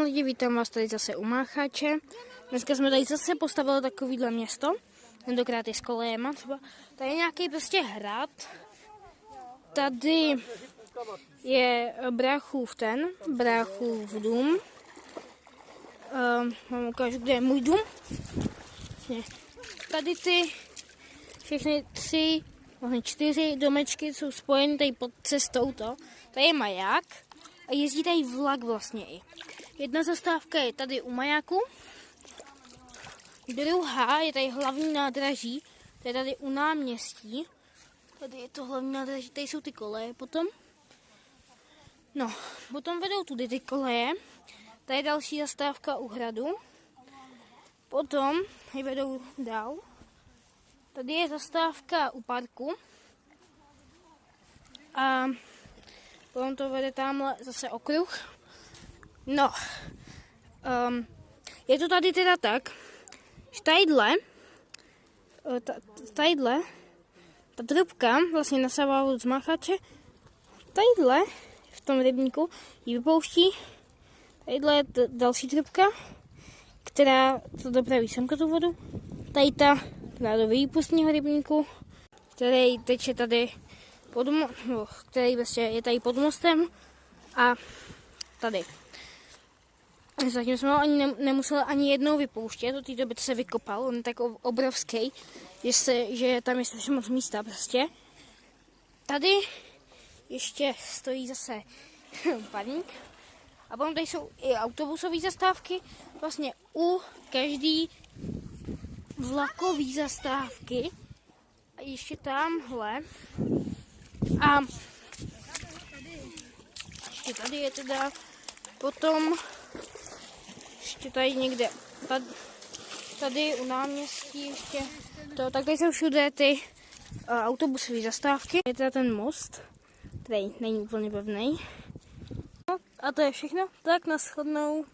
lidi, vítám vás tady zase u Mácháče. Dneska jsme tady zase postavili takovýhle město, tentokrát je s kolejema třeba. Tady je nějaký prostě hrad. Tady je bráchův dům. Vám ukážu, kde je můj dům. Tady ty všechny 4 domečky jsou spojeny tady pod cestou to. Tady je maják a jezdí tady vlak vlastně i. Jedna zastávka je tady u majáku, druhá je tady hlavní nádraží, to je tady u náměstí. Tady je to hlavní nádraží, tady jsou ty koleje potom. No, potom vedou tudy ty koleje, tady je další zastávka u hradu. Potom ji vedou dál. Tady je zastávka u parku. A potom to vede tamhle zase okruh. No, je to tady teda tak, že tadyhle, ta trubka vlastně nasává vodu z Mácháče, tadyhle v tom rybníku ji vypouští, tadyhle je další trubka, která to dopraví semka tu vodu, tady ta do výpustního rybníku, který teče tady který vlastně je tady pod mostem a tady. Zatím jsme ho ani nemuseli ani jednou vypouštět, do té doby se vykopal, on je tak obrovský, že tam je strašně moc místa prostě. Tady ještě stojí zase parník a potom tady jsou i autobusové zastávky, vlastně u každý vlakové zastávky a ještě tamhle a ještě tady je teda potom ještě tady někde tady u náměstí ještě to, tak tady jsou všude ty autobusové zastávky. Je teda ten most, který není úplně pevný. No, a to je všechno, tak nashledanou.